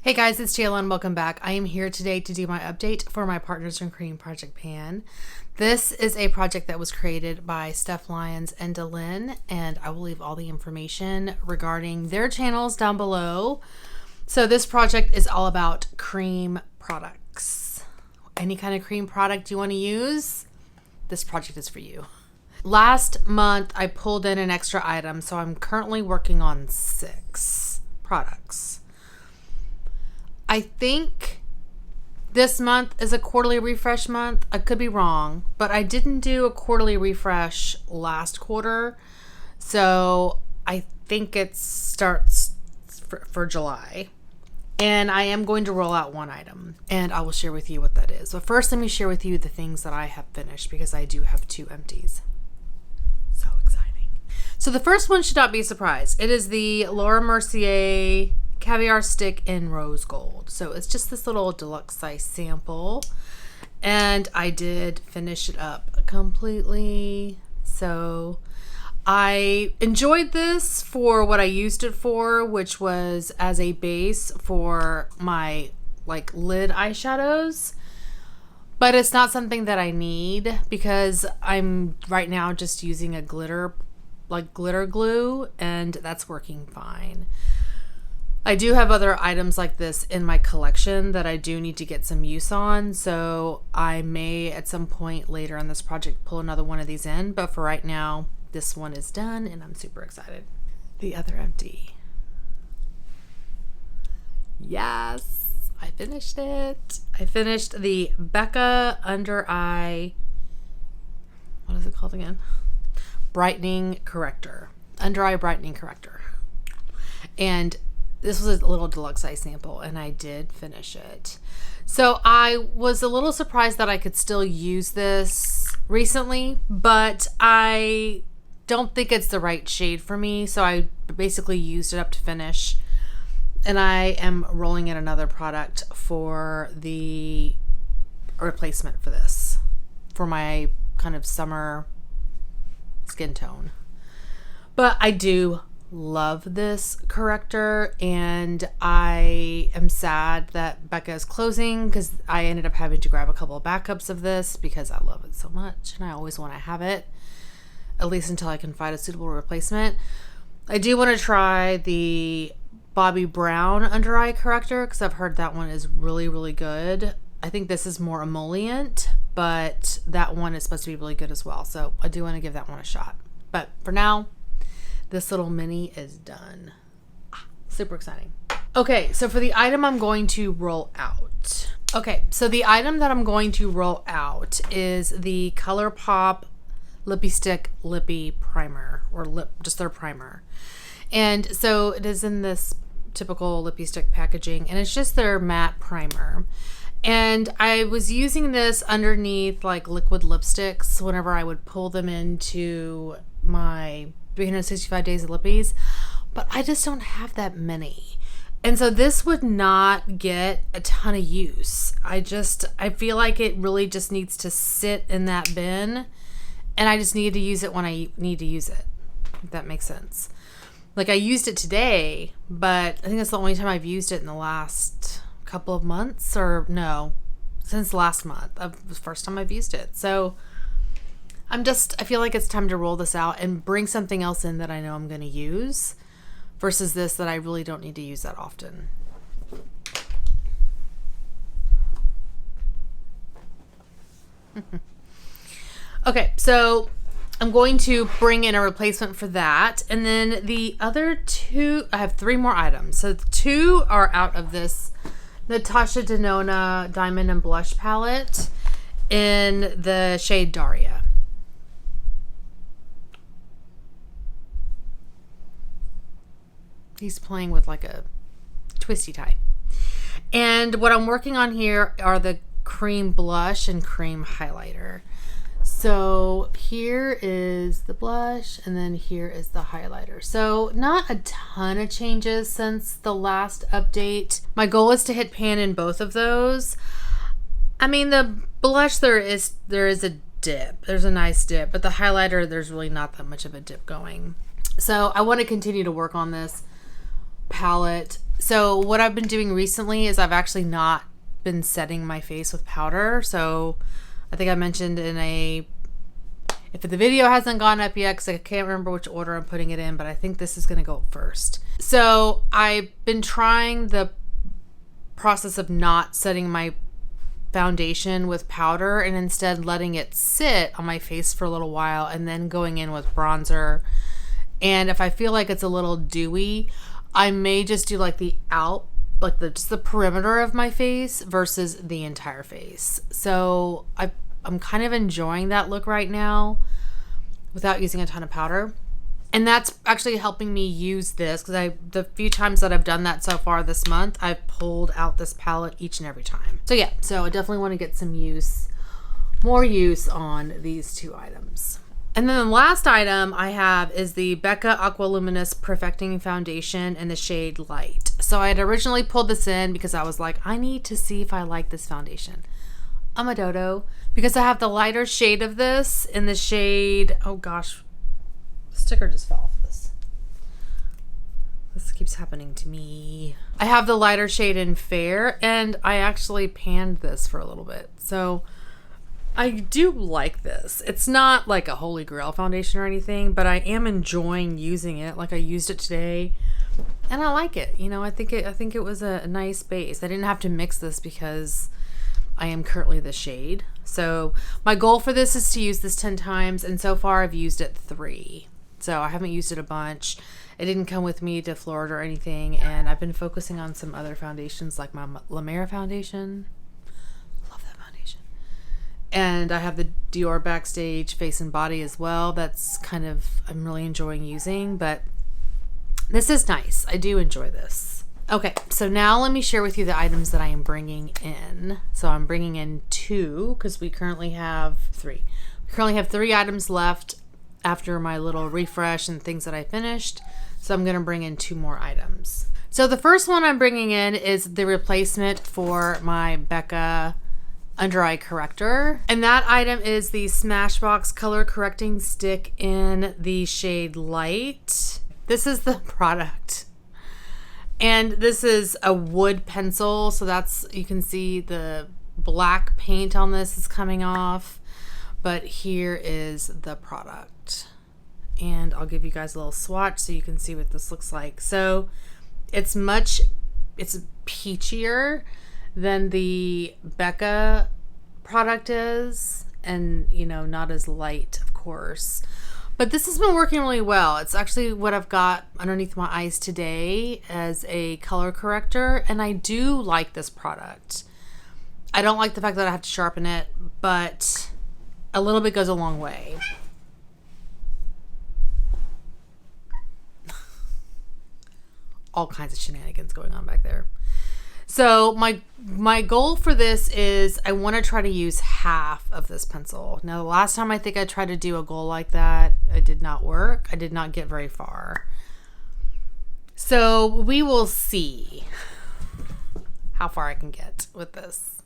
Hey guys, it's Jayla and welcome back. I am here today to do my update for my Partners in Cream Project Pan. This is a project that was created by Steph Lyons and Delyn, and I will leave all the information regarding their channels down below. So this project is all about cream products. Any kind of cream product you want to use, this project is for you. Last month, I pulled in an extra item, so I'm currently working on 6 products. I think this month is a quarterly refresh month. I could be wrong, but I didn't do a quarterly refresh last quarter. So I think it starts for July. And I am going to roll out one item, and I will share with you what that is. But first, let me share with you the things that I have finished, because I do have 2 empties. So exciting. So the first one should not be a surprise. It is the Laura Mercier Caviar Stick in Rose Gold. So it's just this little deluxe size sample, and I did finish it up completely. So I enjoyed this for what I used it for, which was as a base for my lid eyeshadows, but it's not something that I need because I'm right now just using a glitter glue, and that's working fine. I do have other items like this in my collection that I do need to get some use on, so I may at some point later on this project pull another one of these in, but for right now, this one is done and I'm super excited. The other empty. Yes, I finished it. I finished the Becca Under Eye, what is it called again? Brightening Corrector. Under Eye Brightening Corrector. And this was a little deluxe size sample, and I did finish it. So I was a little surprised that I could still use this recently, but I don't think it's the right shade for me. So I basically used it up to finish, and I am rolling in another product for the replacement for this, for my kind of summer skin tone. But I do love this corrector, and I am sad that Becca is closing because I ended up having to grab a couple of backups of this because I love it so much and I always want to have it, at least until I can find a suitable replacement. I do want to try the Bobbi Brown under eye corrector because I've heard that one is really, really good. I think this is more emollient, but that one is supposed to be really good as well. So I do want to give that one a shot. But for now, this little mini is done. Super exciting. Okay, so for the item I'm going to roll out. Okay, so the item that I'm going to roll out is the Colourpop Lippy Stick Lippy Primer, or just their primer. And so it is in this typical Lippy Stick packaging, and it's just their matte primer. And I was using this underneath liquid lipsticks whenever I would pull them into my 365 days of lippies, but I just don't have that many. And so this would not get a ton of use. I feel like it really just needs to sit in that bin, and I just need to use it when I need to use it, if that makes sense. I used it today, but I think that's the only time I've used it in the last couple of months, or no, since last month. That was the first time I've used it. So I feel like it's time to roll this out and bring something else in that I know I'm going to use versus this that I really don't need to use that often. Okay, so I'm going to bring in a replacement for that. And then the other 2, I have 3 more items. So 2 are out of this Natasha Denona Diamond and Blush palette in the shade Daria. He's playing with a twisty tie. And what I'm working on here are the cream blush and cream highlighter. So here is the blush, and then here is the highlighter. So not a ton of changes since the last update. My goal is to hit pan in both of those. I mean, the blush, there is a dip. There's a nice dip, but the highlighter, there's really not that much of a dip going. So I want to continue to work on this palette. So what I've been doing recently is I've actually not been setting my face with powder. So I think I mentioned in a, if the video hasn't gone up yet, because I can't remember which order I'm putting it in, but I think this is going to go first. So I've been trying the process of not setting my foundation with powder and instead letting it sit on my face for a little while and then going in with bronzer. And if I feel like it's a little dewy, I may just do like the just the perimeter of my face versus the entire face. So I'm kind of enjoying that look right now without using a ton of powder. And that's actually helping me use this because the few times that I've done that so far this month, I've pulled out this palette each and every time. So yeah, so I definitely want to get some more use on these two items. And then the last item I have is the Becca Aqua Luminous Perfecting Foundation in the shade Light. So I had originally pulled this in because I was like, I need to see if I like this foundation. I'm a dodo. Because I have the lighter shade of this in the shade, oh gosh, the sticker just fell off this. This keeps happening to me. I have the lighter shade in Fair, and I actually panned this for a little bit. So I do like this. It's not like a holy grail foundation or anything, but I am enjoying using it. Like I used it today and I like it. You know, I think it was a nice base. I didn't have to mix this because I am currently the shade. So my goal for this is to use this 10 times, and so far I've used it 3. So I haven't used it a bunch. It didn't come with me to Florida or anything, and I've been focusing on some other foundations like my La Mer foundation. Love that foundation. And I have the Dior Backstage Face and Body as well. That's kind of, I'm really enjoying using, but this is nice. I do enjoy this. Okay, so now let me share with you the items that I am bringing in. So I'm bringing in 2 because we currently have 3. We currently have 3 items left after my little refresh and things that I finished. So I'm going to bring in 2 more items. So the first one I'm bringing in is the replacement for my Becca under eye corrector. And that item is the Smashbox Color Correcting Stick in the shade Light. This is the product. And this is a wood pencil. So that's, you can see the black paint on this is coming off. But here is the product. And I'll give you guys a little swatch so you can see what this looks like. So it's peachier than the Becca product is. And, you know, not as light, of course. But this has been working really well. It's actually what I've got underneath my eyes today as a color corrector. And I do like this product. I don't like the fact that I have to sharpen it, but a little bit goes a long way. All kinds of shenanigans going on back there. So my goal for this is I want to try to use half of this pencil. Now, the last time I think I tried to do a goal like that, it did not work. I did not get very far. So we will see how far I can get with this.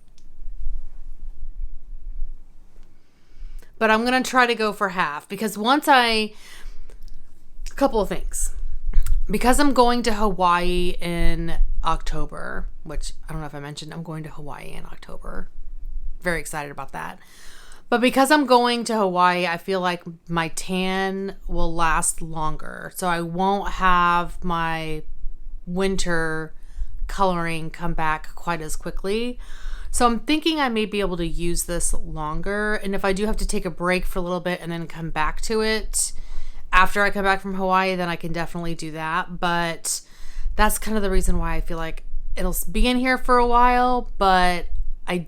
But I'm going to try to go for half because a couple of things. Because I'm going to Hawaii in October, which I don't know if I mentioned, I'm going to Hawaii in October. Very excited about that. But because I'm going to Hawaii, I feel like my tan will last longer. So I won't have my winter coloring come back quite as quickly. So I'm thinking I may be able to use this longer. And if I do have to take a break for a little bit and then come back to it after I come back from Hawaii, then I can definitely do that. But that's kind of the reason why I feel like it'll be in here for a while. But I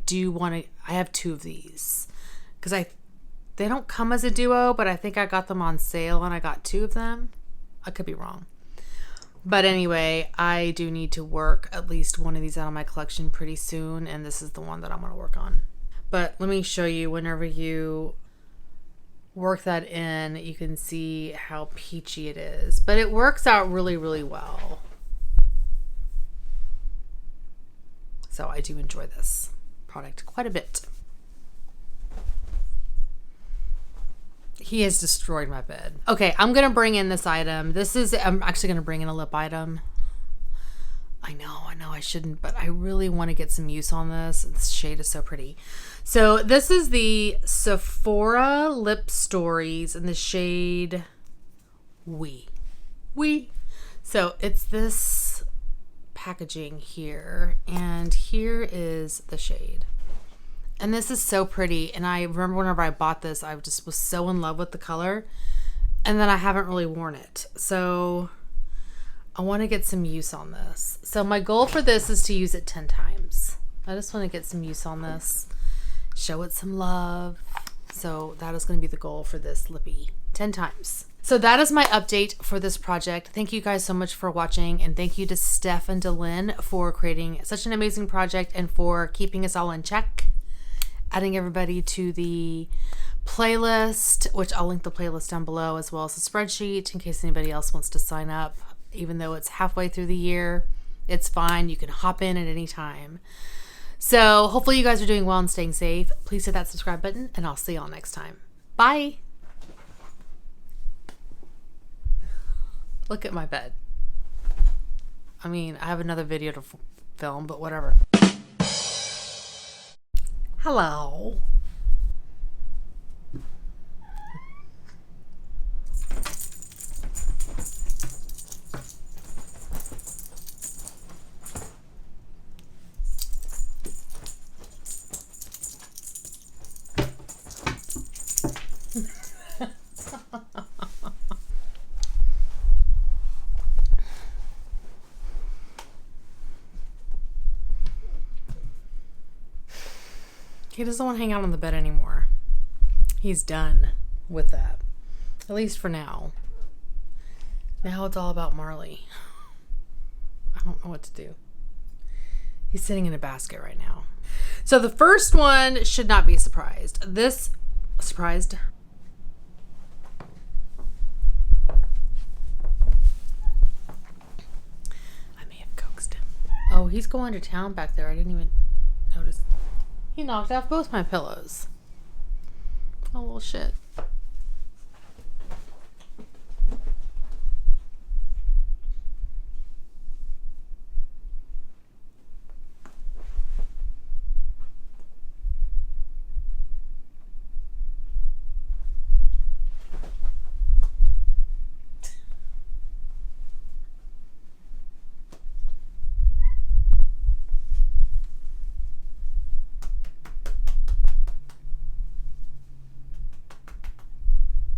have 2 of these because they don't come as a duo, but I think I got them on sale and I got 2 of them. I could be wrong. But anyway, I do need to work at least one of these out of my collection pretty soon, and this is the one that I'm going to work on. But let me show you, whenever you work that in, you can see how peachy it is. But it works out really, really well. So I do enjoy this product quite a bit. He has destroyed my bed. Okay, I'm going to bring in this item. I'm actually going to bring in a lip item. I know I shouldn't, but I really want to get some use on this. This shade is so pretty. So this is the Sephora Lip Stories in the shade We. So it's this packaging here, and here is the shade. And this is so pretty. And I remember whenever I bought this, I just was so in love with the color. And then I haven't really worn it. So I want to get some use on this. So my goal for this is to use it 10 times. I just want to get some use on this. Show it some love. So that is going to be the goal for this lippy. 10 times. So that is my update for this project. Thank you guys so much for watching, and thank you to Steph and Delynn for creating such an amazing project and for keeping us all in check. Adding everybody to the playlist, which I'll link the playlist down below, as well as the spreadsheet in case anybody else wants to sign up. Even though it's halfway through the year, it's fine. You can hop in at any time. So hopefully you guys are doing well and staying safe. Please hit that subscribe button, and I'll see y'all next time. Bye. Look at my bed. I mean, I have another video to film, but whatever. Hello. He doesn't want to hang out on the bed anymore. He's done with that. At least for now. Now it's all about Marley. I don't know what to do. He's sitting in a basket right now. So the first one should not be surprised. Surprised? I may have coaxed him. Oh, he's going to town back there. I didn't even notice. He knocked off both my pillows. Oh, well, shit.